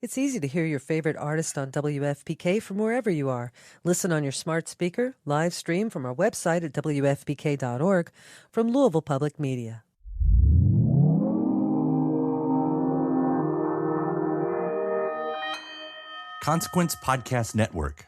It's easy to hear your favorite artist on WFPK from wherever you are. Listen on your smart speaker, live stream from our website at WFPK.org from Louisville Public Media. Consequence Podcast Network.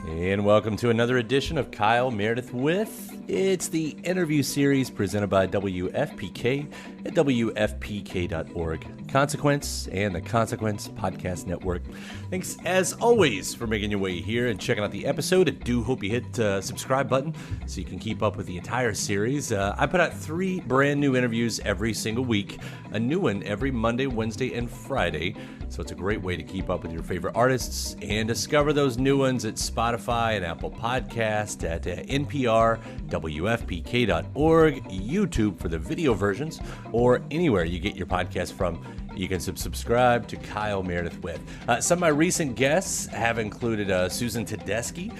And welcome to another edition of Kyle Meredith with. It's the interview series presented by WFPK at WFPK.org. Consequence and the Consequence Podcast Network. Thanks, as always, for making your way here and checking out the episode. I do hope you hit the subscribe button so you can keep up with the entire series. I put out 3 brand new interviews every single week, a new one every Monday, Wednesday, and Friday. So it's a great way to keep up with your favorite artists and discover those new ones at Spotify and Apple Podcast, at NPR, WFPK.org, YouTube for the video versions, or anywhere you get your podcast from. You can subscribe to Kyle Meredith with. Some of my recent guests have included Susan Tedeschi,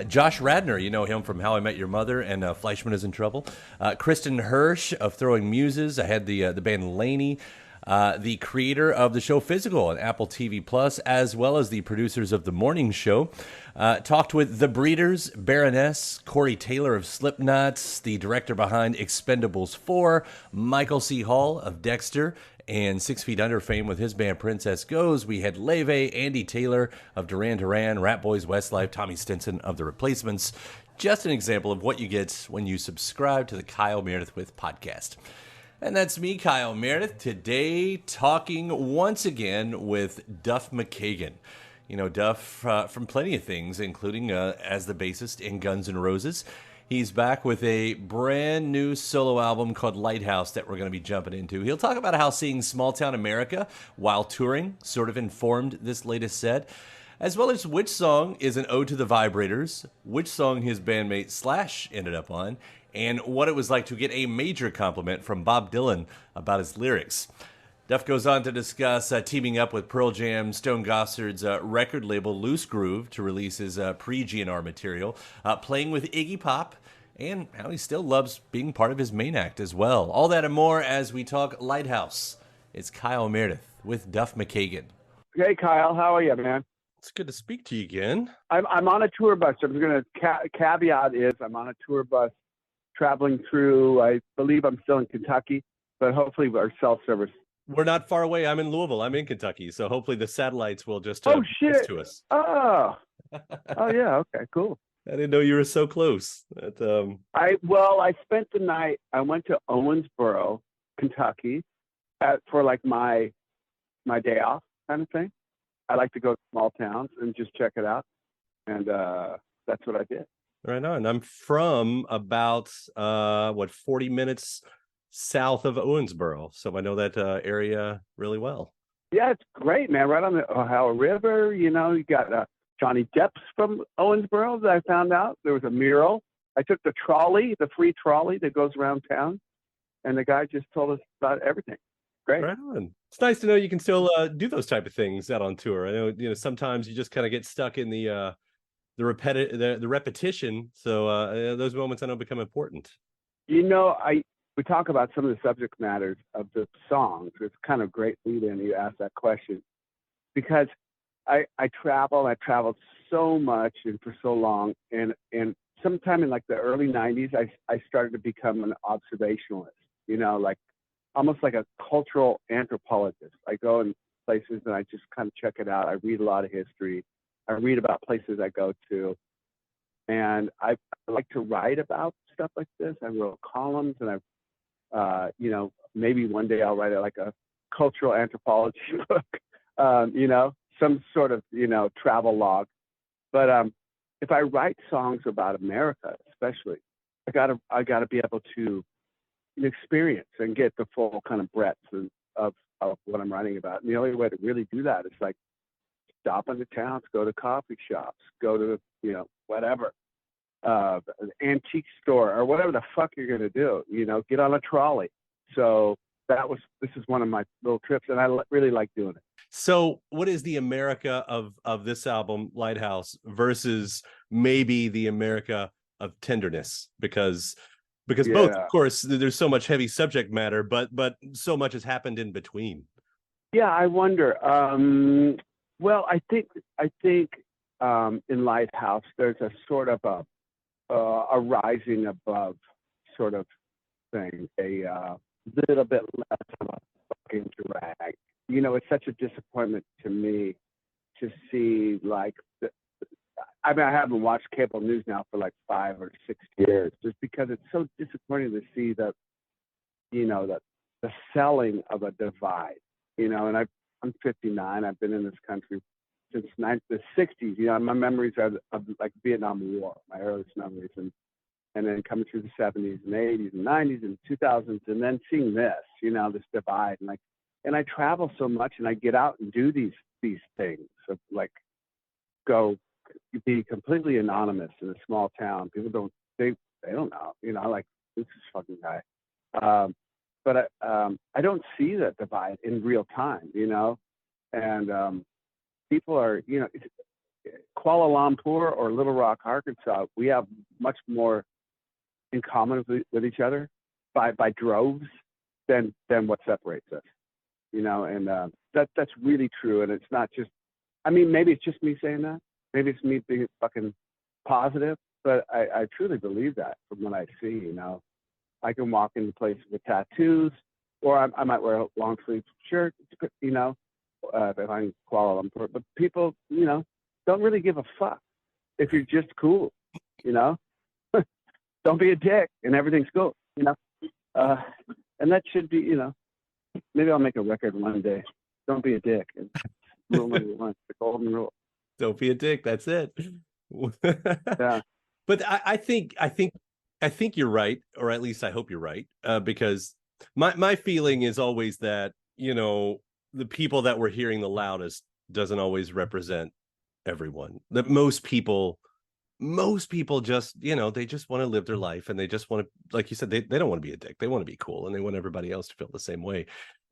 Josh Radnor, you know him from How I Met Your Mother and Fleischman is in Trouble, Kristen Hirsch of Throwing Muses. I had the band Laney, the creator of the show Physical on Apple TV Plus, as well as the producers of The Morning Show. Talked with The Breeders, Baroness, Corey Taylor of Slipknot, the director behind Expendables 4, Michael C. Hall of Dexter, and 6 Feet Under fame with his band Princess Goes. We had Leve, Andy Taylor of Duran Duran, Rat Boys, Westlife, Tommy Stinson of The Replacements. Just an example of what you get when you subscribe to the Kyle Meredith with podcast. And that's me, Kyle Meredith, today talking once again with Duff McKagan. You know Duff from plenty of things, including as the bassist in Guns N' Roses. He's back with a brand new solo album called Lighthouse that we're going to be jumping into. He'll talk about how seeing small-town America while touring sort of informed this latest set, as well as which song is an ode to the Vibrators, which song his bandmate Slash ended up on, and what it was like to get a major compliment from Bob Dylan about his lyrics. Duff goes on to discuss teaming up with Pearl Jam, Stone Gossard's record label Loosegroove to release his pre-GnR material, playing with Iggy Pop, and how he still loves being part of his main act as well. All that and more as we talk Lighthouse. It's Kyle Meredith with Duff McKagan. Hey, Kyle. How are you, man? It's good to speak to you again. I'm on a tour bus. I'm going to caveat is I'm on a tour bus traveling through, I believe I'm still in Kentucky, but hopefully our self-service. We're not far away. I'm in Louisville. I'm in Kentucky. So hopefully the satellites will just oh, shit. to us. Oh, yeah. Okay, cool. I didn't know you were so close. I spent the night, I went to Owensboro, Kentucky for like my day off kind of thing. I like to go to small towns and just check it out. And that's what I did. Right on. I'm from about 40 minutes south of Owensboro, so I know that area really well. Yeah, it's great, man. Right on the Ohio River. You know, you got Johnny Depp's from Owensboro that I found out. There was a mural. I took the trolley, the free trolley that goes around town, and the guy just told us about everything. Great. Right on. It's nice to know you can still do those type of things out on tour. I know, sometimes you just kind of get stuck in the repetition. So those moments I know become important. You know, we talk about some of the subject matters of the songs. It's kind of great lead in you ask that question because I traveled so much and for so long, and sometime in like the early 90s, I started to become an observationalist, you know, like almost like a cultural anthropologist. I go in places and I just kind of check it out. I read a lot of history. I read about places I go to, and I like to write about stuff like this. I wrote columns, and maybe one day I'll write like a cultural anthropology book, some sort of, travel log. But if I write songs about America, especially, I gotta be able to experience and get the full kind of breadth of what I'm writing about. And the only way to really do that is like stop in the towns, go to coffee shops, go to whatever, an antique store or whatever the fuck you're gonna do. Get on a trolley. So this is one of my little trips, and I really like doing it. So what is the America of this album, Lighthouse, versus maybe the America of Tenderness? Because Because both, of Yeah. course, there's so much heavy subject matter, but so much has happened in between. Yeah, I wonder. Well, I think in Lighthouse there's a sort of a rising above sort of thing, a little bit less of a fucking drag. You know, it's such a disappointment to me to see like I mean, I haven't watched cable news now for like 5 or 6 years, just because it's so disappointing to see that, you know, the selling of a divide. You know, and I'm 59. I've been in this country since the 60s. You know, my memories are of like Vietnam War, my earliest memories, and then coming through the 70s and 80s and 90s and 2000s, and then seeing this, you know, this divide, and like, and I travel so much, and I get out and do these things of like go be completely anonymous in a small town. People they don't know, you know, like who's this fucking guy? But I don't see that divide in real time, you know, and people are, you know, Kuala Lumpur or Little Rock, Arkansas, we have much more in common with each other by droves than what separates us, you know, and that's really true. And it's not just, I mean, maybe it's just me saying that. Maybe it's me being fucking positive, but I truly believe that from what I see, you know. I can walk into places with tattoos, or I might wear a long sleeve shirt, you know, if I'm in Kuala Lumpur. But people, you know, don't really give a fuck if you're just cool, you know. Don't be a dick, and everything's cool, you know. And that should be, you know, maybe I'll make a record one day. Don't be a dick. And rule number one, the golden rule. Don't be a dick. That's it. Yeah. But I think you're right, or at least I hope you're right, because my feeling is always that, you know, the people that we're hearing the loudest doesn't always represent everyone. That most people just, you know, they just want to live their life, and they just want to, like you said, they don't want to be a dick. They want to be cool, and they want everybody else to feel the same way.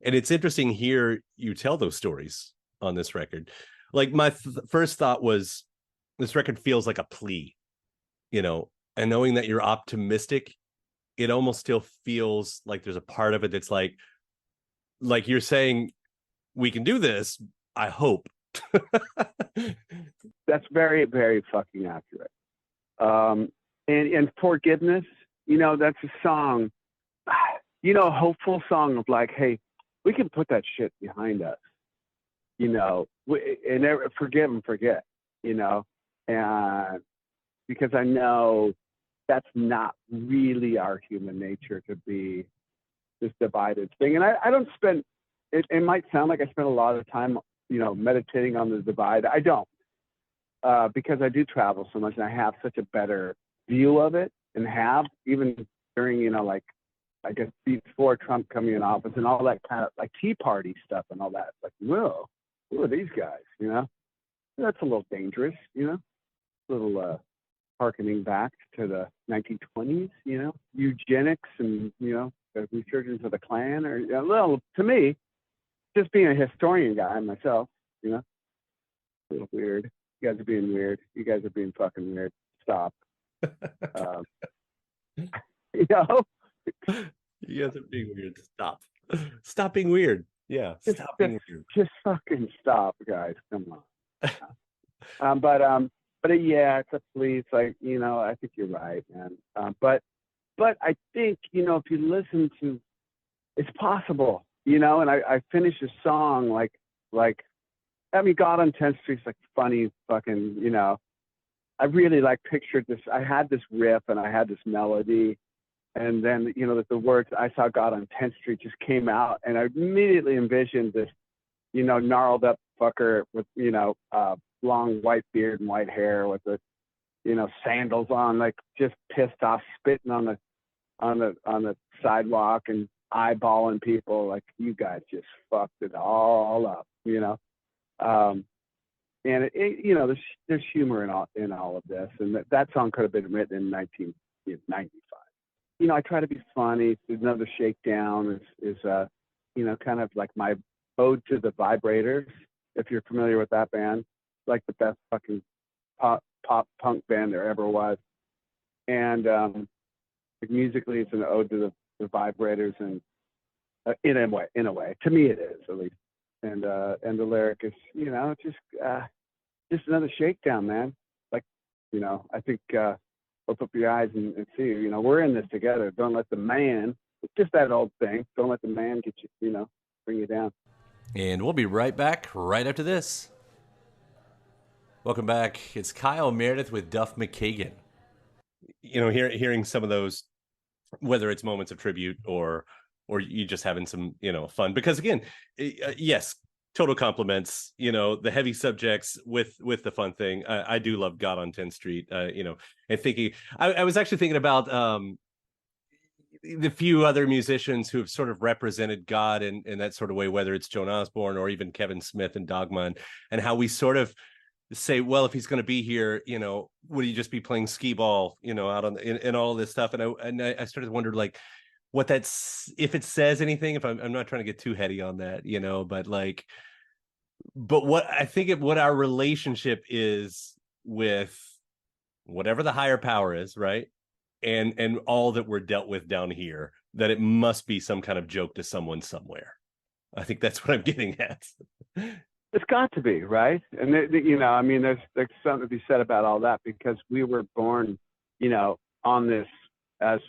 And it's interesting here you tell those stories on this record. Like my first thought was, this record feels like a plea, you know, and knowing that you're optimistic, it almost still feels like there's a part of it that's like you're saying, we can do this, I hope. That's very, very fucking accurate. And forgiveness, you know, that's a song, you know, a hopeful song of like, hey, we can put that shit behind us, you know, and forgive and forget, you know, and because I know that's not really our human nature to be this divided thing. And I don't spend, it might sound like I spend a lot of time, you know, meditating on the divide. I don't, because I do travel so much and I have such a better view of it, and have even during, you know, like, I guess before Trump coming in office and all that kind of like Tea Party stuff and all that. Like, whoa, who are these guys? You know, that's a little dangerous, you know, a little harkening back to the 1920s, you know, eugenics and, you know, the resurgence of the Klan, or, you know, well, to me, just being a historian guy myself, you know, a little weird. You guys are being weird. You guys are being fucking weird. Stop. You know? You guys are being weird. Stop being weird. Yeah, stop being weird. Just fucking stop, guys. Come on. But yeah, it's a plea. It's like, you know, I think you're right, man. But I think, you know, if you listen to, it's possible, you know. And I finish a song like I mean, God on 10th Street's like funny fucking, you know. I really like pictured this. I had this riff and I had this melody. And then, you know, that the words "I saw God on 10th Street" just came out, and I immediately envisioned this, you know, gnarled up fucker with, you know, long white beard and white hair with the, you know, sandals on, like just pissed off, spitting on the sidewalk and eyeballing people, like, you guys just fucked it all up, you know. And it, you know, there's humor in all of this, and that song could have been written in 1995. You know, I try to be funny. Another Shakedown is you know, kind of like my ode to the Vibrators, if you're familiar with that band, like the best fucking pop punk band there ever was. And Like musically, it's an ode to the Vibrators, and in a way, to me it is at least. And the lyric is, just another shakedown, man. Like, I think open up your eyes and see, we're in this together. Don't let the man, it's just that old thing. Don't let the man get you, bring you down. And we'll be right back right after this. Welcome back. It's Kyle Meredith with Duff McKagan. Hearing some of those, whether it's moments of tribute or you just having some, fun. Because again, yes, total compliments, the heavy subjects with the fun thing. I do love God on 10th Street, and thinking, I was actually thinking about the few other musicians who have sort of represented God in that sort of way, whether it's Joan Osborne or even Kevin Smith and Dogma, and how we sort of say, well, if he's going to be here, would he just be playing skee ball, out on in all this stuff? And I started to wonder, like, what if it says anything. If I'm not trying to get too heady on that, but what I think what our relationship is with whatever the higher power is, right? And all that we're dealt with down here, that it must be some kind of joke to someone somewhere. I think that's what I'm getting at. It's got to be, right? And there's something to be said about all that, because we were born, on this as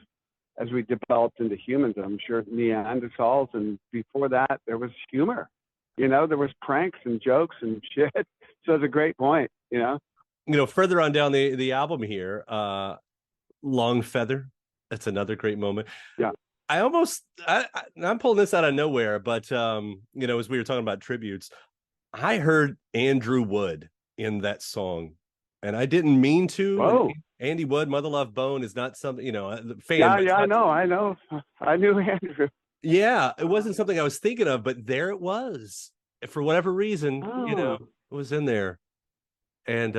we developed into humans. I'm sure Neanderthals, and before that there was humor. There was pranks and jokes and shit. So it's a great point. Further on down the album here, Long Feather. That's another great moment. Yeah. I'm pulling this out of nowhere, but as we were talking about tributes, I heard Andrew Wood in that song, and I didn't mean to. Oh. Andy Wood, Mother Love Bone is not something, fan. Yeah, I know. I knew Andrew. Yeah, it wasn't something I was thinking of, but there it was. For whatever reason, it was in there. And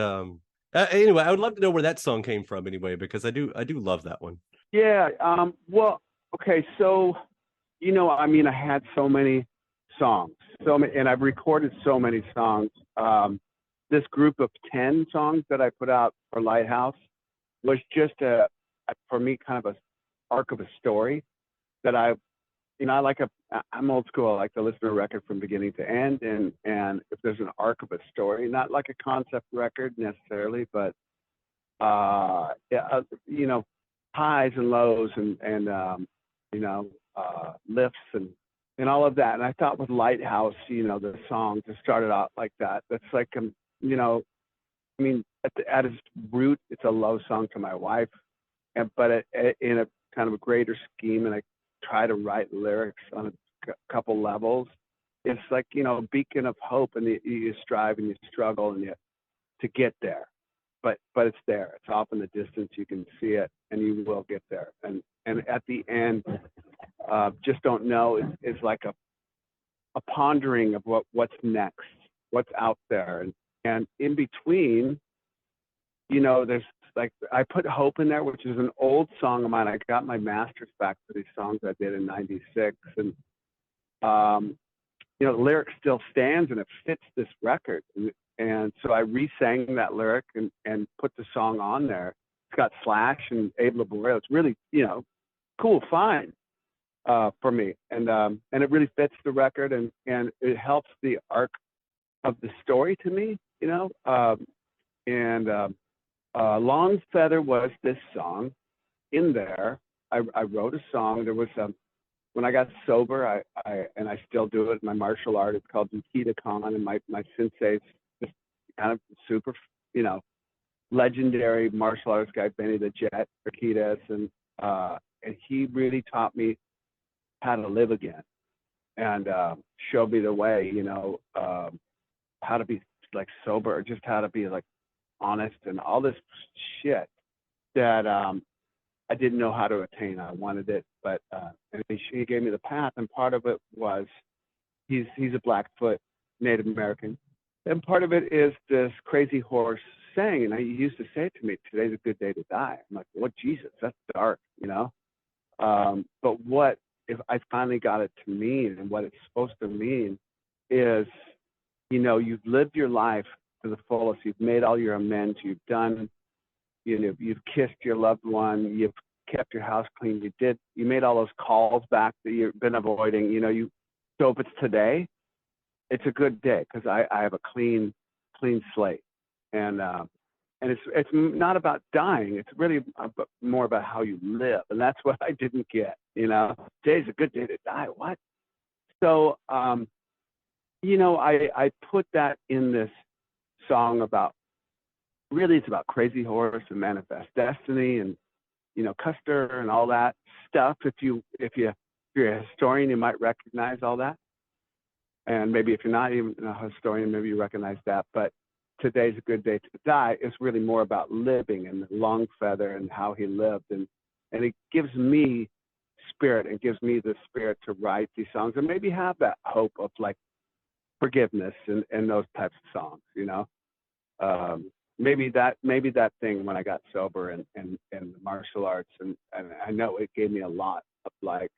anyway, I would love to know where that song came from anyway, because I do love that one. Yeah. Well, okay. So, I had so many songs, and I've recorded so many songs. This group of 10 songs that I put out for Lighthouse was just for me, kind of a arc of a story that I'm old school. I like to listen to a record from beginning to end, and if there's an arc of a story, not like a concept record necessarily, but highs and lows and lifts and all of that. And I thought with Lighthouse, the song just started out like that. That's like at its root, it's a love song to my wife, but in a kind of a greater scheme, and I try to write lyrics on a couple levels. It's like, a beacon of hope, and you strive and you struggle and to get there, but it's there. It's off in the distance. You can see it, and you will get there. And at the end, just don't know. It's like a pondering of what's next, what's out there, and in between, there's like, I put Hope in there, which is an old song of mine. I got my master's back for these songs I did in '96, and the lyric still stands and it fits this record. And so I re-sang that lyric and put the song on there. It's got Slash and Abe Laboriel. It's really, cool, fine for me. And it really fits the record, and it helps the arc of the story to me, Long Feather was this song in there. I wrote a song. There was when I got sober, I still do it. My martial art, it's called Nikita Khan, and my sensei's just kind of super, legendary martial arts guy, Benny the Jet Urquidez, and he really taught me how to live again, and showed me the way, how to be like sober, or just how to be like honest, and all this shit that I didn't know how to attain. I wanted it, but and he gave me the path, and part of it was he's a Blackfoot Native American, and part of it is this crazy horse saying, and he used to say it to me, "Today's a good day to die." I'm like, "What, Jesus? That's dark, But what if I finally got it to mean, and what it's supposed to mean is, you've lived your life to the fullest. You've made all your amends. You've done, you've kissed your loved one. You've kept your house clean. You made all those calls back that you've been avoiding. So if it's today, it's a good day because I have a clean slate, and it's not about dying. It's really more about how you live, and that's what I didn't get. Today's a good day to die. What? So I put that in this song about. Really, it's about Crazy Horse and Manifest Destiny and Custer and all that stuff. If you're a historian, you might recognize all that. And maybe if you're not even a historian, maybe you recognize that. But Today's a Good Day to Die is really more about living and Longfeather and how he lived. And it gives me spirit and gives me the spirit to write these songs and maybe have that hope of like forgiveness and those types of songs, maybe that thing when I got sober and the martial arts and I know it gave me a lot of like,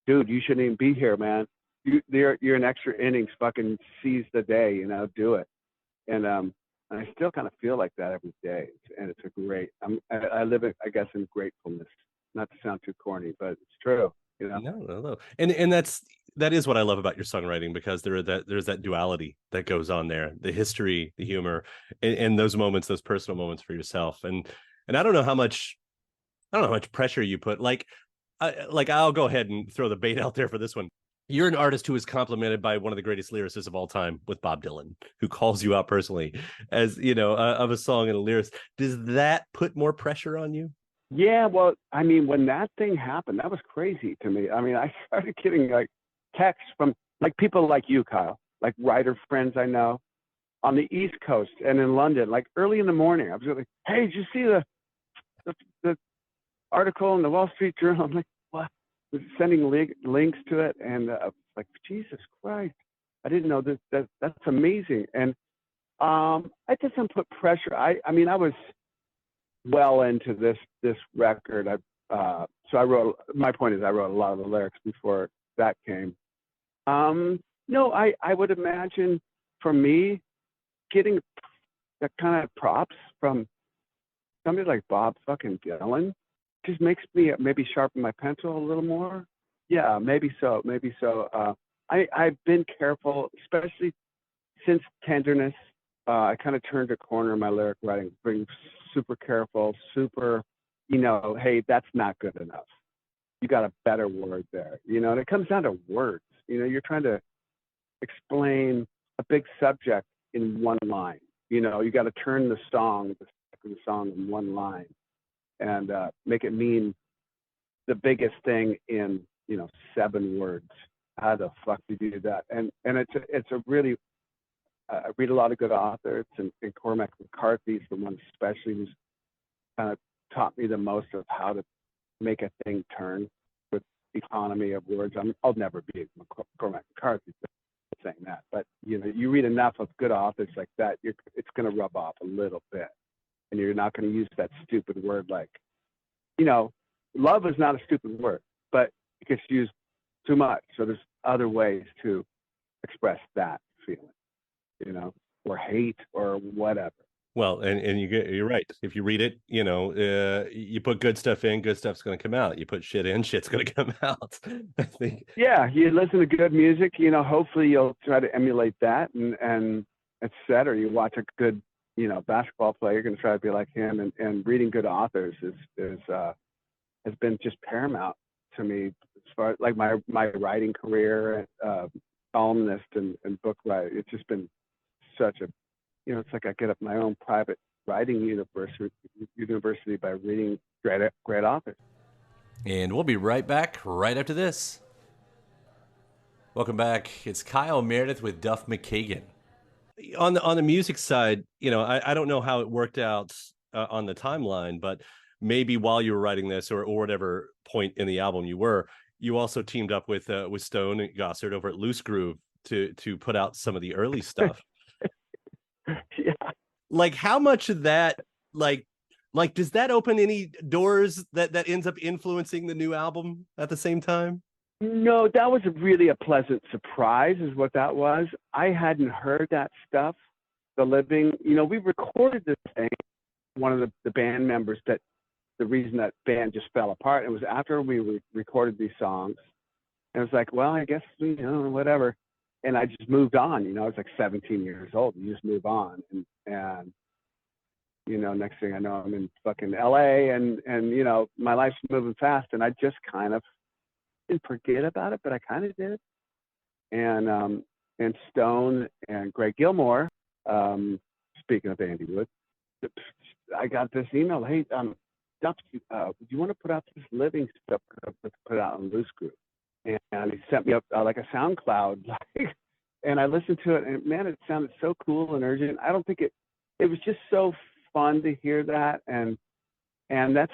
dude, you shouldn't even be here, man. You're an extra innings, fucking seize the day, do it. And I still kind of feel like that every day, and it's a great. I live it, I guess, in gratefulness. Not to sound too corny, but it's true. No. And that is what I love about your songwriting, because there's that duality that goes on there, the history, the humor, and those moments, those personal moments for yourself. And I don't know how much pressure you put. Like I'll go ahead and throw the bait out there for this one. You're an artist who is complimented by one of the greatest lyricists of all time, with Bob Dylan, who calls you out personally as, of a song and a lyricist. Does that put more pressure on you? Yeah, well, I mean, when that thing happened, that was crazy to me. I mean, I started getting like texts from like people like you, Kyle, like writer friends I know on the East Coast and in London, like early in the morning. I was like, hey, did you see the article in the Wall Street Journal? I'm like, what? I was sending links to it, and I was like, Jesus Christ, I didn't know this. That's amazing. And I didn't put pressure. I mean, I was well into this record. So I wrote. My point is, I wrote a lot of the lyrics before that came. No, I would imagine for me, getting that kind of props from somebody like Bob fucking Dylan just makes me maybe sharpen my pencil a little more. Yeah, maybe so. I've been careful, especially since Tenderness. I kind of turned a corner in my lyric writing, being super careful, hey, that's not good enough. You got a better word there, and it comes down to words. You're trying to explain a big subject in one line. You got to turn the song in one line and make it mean the biggest thing in 7 words. How the fuck do you do that? And it's a really I read a lot of good authors, and Cormac McCarthy's the one especially who's kind of taught me the most of how to make a thing turn with economy of words. I'll never be Cormac McCarthy saying that, but you read enough of good authors like that, it's going to rub off a little bit, and you're not going to use that stupid word like, love is not a stupid word, but it gets used too much. So there's other ways to express that feeling, or hate or whatever. Well, and you're right. If you read it, you put good stuff in, good stuff's going to come out. You put shit in, shit's going to come out. I think. Yeah, you listen to good music. Hopefully you'll try to emulate that, and et cetera. You watch a good, basketball player. You're going to try to be like him. And reading good authors has been just paramount to me as far as like my writing career, columnist and book writer. It's just been such a it's like I get up my own private writing university by reading great authors. And we'll be right back right after this. Welcome back. It's Kyle Meredith with Duff McKagan. On the music side, I don't know how it worked out on the timeline, but maybe while you were writing this or whatever point in the album you also teamed up with Stone and Gossard over at Loosegroove to put out some of the early stuff. Yeah. Like how much of that, like does that open any doors that ends up influencing the new album at the same time? No, that was really a pleasant surprise is what that was. I hadn't heard that stuff. The Living, we recorded this thing, one of the band members that the reason that band just fell apart. It was after we recorded these songs, and it was like, well, I guess, whatever. And I just moved on. I was like 17 years old. You just move on, and next thing I know, I'm in fucking LA, and my life's moving fast, and I just kind of didn't forget about it, but I kind of did. And Stone and Greg Gilmore, speaking of Andy Wood, I got this email. Hey, Duff, do you want to put out this living stuff? Put it out on Loosegroove. And he sent me up like a SoundCloud, and I listened to it, and man, it sounded so cool and urgent. I don't think it was just so fun to hear that, and that's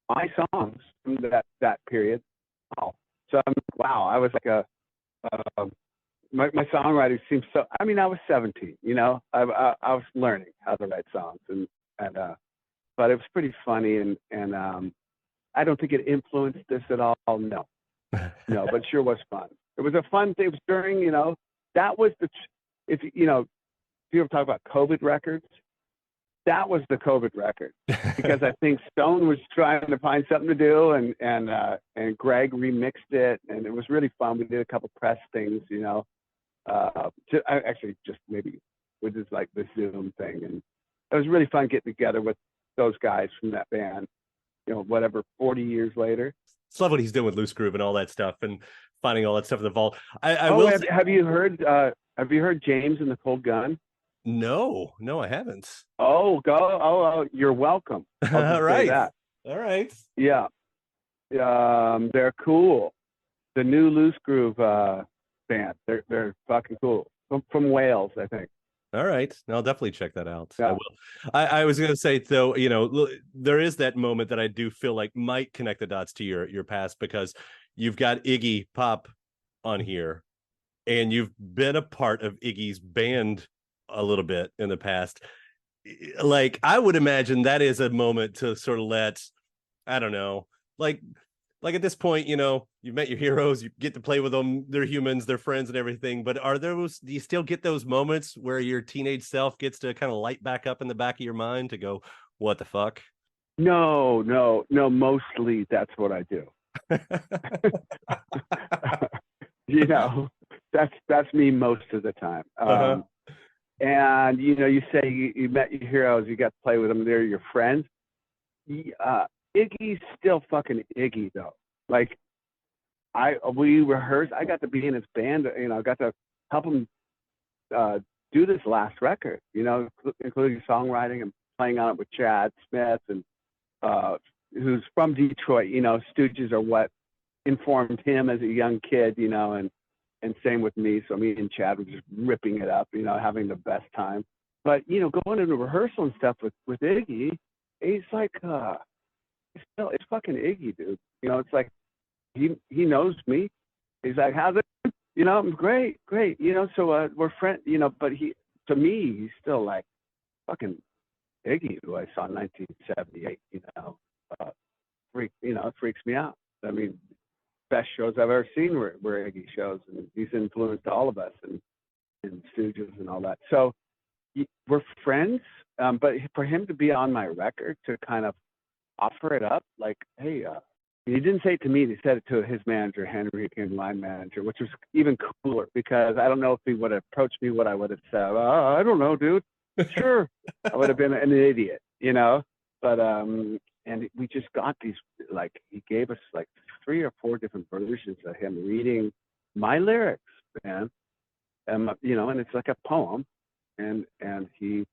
my songs from that period. Wow. So wow, I was like my songwriting seems so. I mean, I was 17. I was learning how to write songs, but it was pretty funny, and I don't think it influenced this at all. No, but it sure was fun. It was a fun thing. It was during, that was if you ever talk about COVID records, that was the COVID record, because I think Stone was trying to find something to do, and Greg remixed it, and it was really fun. We did a couple press things, actually just maybe with this like the Zoom thing, and it was really fun getting together with those guys from that band, 40 years later. Just love what he's doing with Loosegroove and all that stuff, and finding all that stuff in the vault. Have you heard James and the Cold Gun? No, I haven't. Oh, you're welcome. All right. All right. Yeah. They're cool. The new Loosegroove band. They're fucking cool. From Wales, I think. All right. I'll definitely check that out. Yeah. I will. I was going to say, though, there is that moment that I do feel like might connect the dots to your past, because you've got Iggy Pop on here, and you've been a part of Iggy's band a little bit in the past. Like, I would imagine that is a moment to sort of let, I don't know, like at this point, you've met your heroes, you get to play with them, they're humans, they're friends and everything, but do you still get those moments where your teenage self gets to kind of light back up in the back of your mind to go, what the fuck? No, mostly that's what I do. That's me most of the time. And you say you met your heroes, you got to play with them, they're your friends. Iggy's still fucking Iggy, though. Like, we rehearsed. I got to be in his band. I got to help him do this last record. Including songwriting and playing on it with Chad Smith, and who's from Detroit. Stooges are what informed him as a young kid. And same with me. So me and Chad were just ripping it up. Having the best time. But going into rehearsal and stuff with Iggy, he's like. It's fucking Iggy, dude. It's like he knows me. He's like, how's it? I'm great. So we're friends. But to me, he's still like fucking Iggy, who I saw in 1978. It freaks me out. I mean, best shows I've ever seen were Iggy shows, and he's influenced all of us and Stooges and all that. So we're friends. But for him to be on my record, to kind of offer it up, like, hey, he didn't say it to me, he said it to his manager, Henry King, line manager, which was even cooler, because I don't know if he would have approached me, what I would have said. I don't know, dude. Sure. I would have been an idiot, but and we just got these, like, he gave us like 3 or 4 different versions of him reading my lyrics, man. And it's like a poem, and he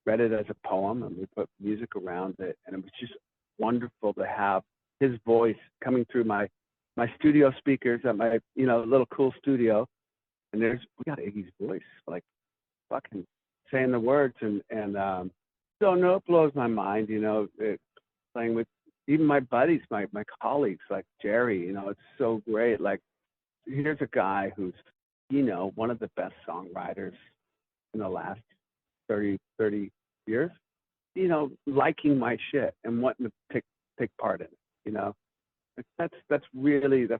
read it as a poem, and we put music around it, and it was just wonderful to have his voice coming through my studio speakers at my little cool studio, and we got Iggy's voice, like, fucking saying the words, and so no, it blows my mind, playing with even my buddies, my colleagues, like Jerry. It's so great. Like, here's a guy who's one of the best songwriters in the last 30 years, liking my shit and wanting to take part in it, that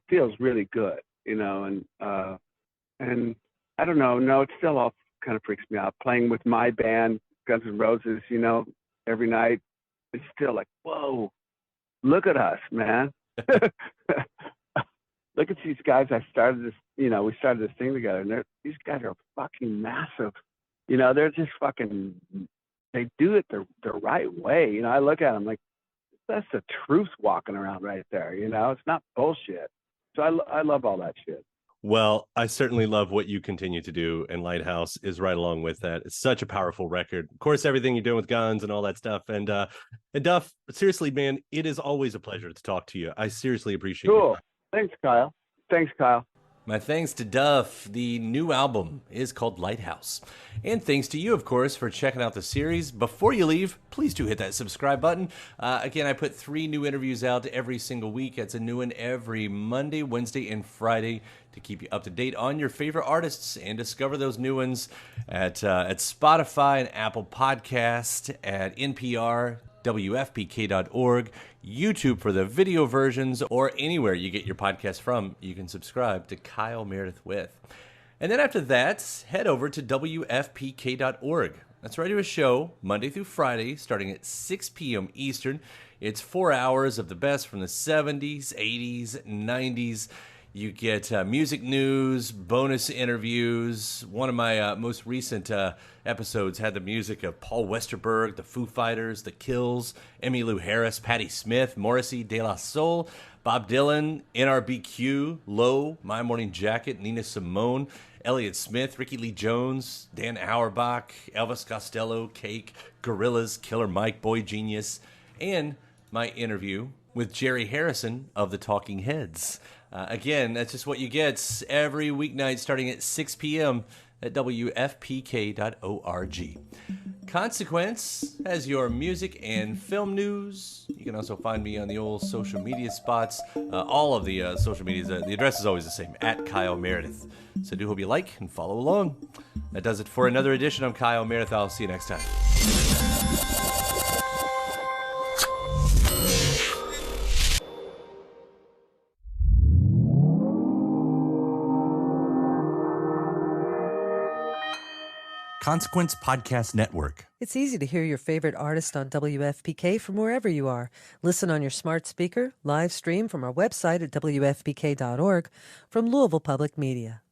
feels really good, and I don't know, no, it still all kind of freaks me out, playing with my band, Guns N' Roses, every night, it's still like, whoa, look at us, man. Look at these guys. We started this thing together, and these guys are fucking massive. They're just fucking, they do it the right way. I look at them like, that's the truth walking around right there. It's not bullshit. So I love all that shit. Well, I certainly love what you continue to do, and Lighthouse is right along with that. It's such a powerful record. Of course, everything you're doing with guns and all that stuff. And Duff, seriously, man, it is always a pleasure to talk to you. I seriously appreciate Cool. it. Thanks, Kyle. Thanks, Kyle. My thanks to Duff. The new album is called Lighthouse. And thanks to you, of course, for checking out the series. Before you leave, please do hit that subscribe button. Again, I put 3 new interviews out every single week. It's a new one every Monday, Wednesday, and Friday to keep you up to date on your favorite artists and discover those new ones at Spotify and Apple Podcast, at NPR, WFPK.org, YouTube for the video versions, or anywhere you get your podcast from. You can subscribe to Kyle Meredith with. And then after that, head over to WFPK.org. That's where I do a show Monday through Friday, starting at 6 p.m. Eastern. It's 4 hours of the best from the 70s, 80s, 90s. You get music news, bonus interviews. One of my most recent episodes had the music of Paul Westerberg, the Foo Fighters, the Kills, Emmylou Harris, Patti Smith, Morrissey, De La Soul, Bob Dylan, NRBQ, Low, My Morning Jacket, Nina Simone, Elliott Smith, Ricky Lee Jones, Dan Auerbach, Elvis Costello, Cake, Gorillaz, Killer Mike, Boy Genius, and my interview with Jerry Harrison of the Talking Heads. Again, that's just what you get every weeknight starting at 6 p.m. at WFPK.org. Consequence has your music and film news. You can also find me on the old social media spots. All of the social medias, the address is always the same, at Kyle Meredith. So do hope you like and follow along. That does it for another edition. I'm Kyle Meredith. I'll see you next time. Consequence Podcast Network. It's easy to hear your favorite artist on WFPK from wherever you are. Listen on your smart speaker, live stream from our website at WFPK.org, from Louisville Public Media.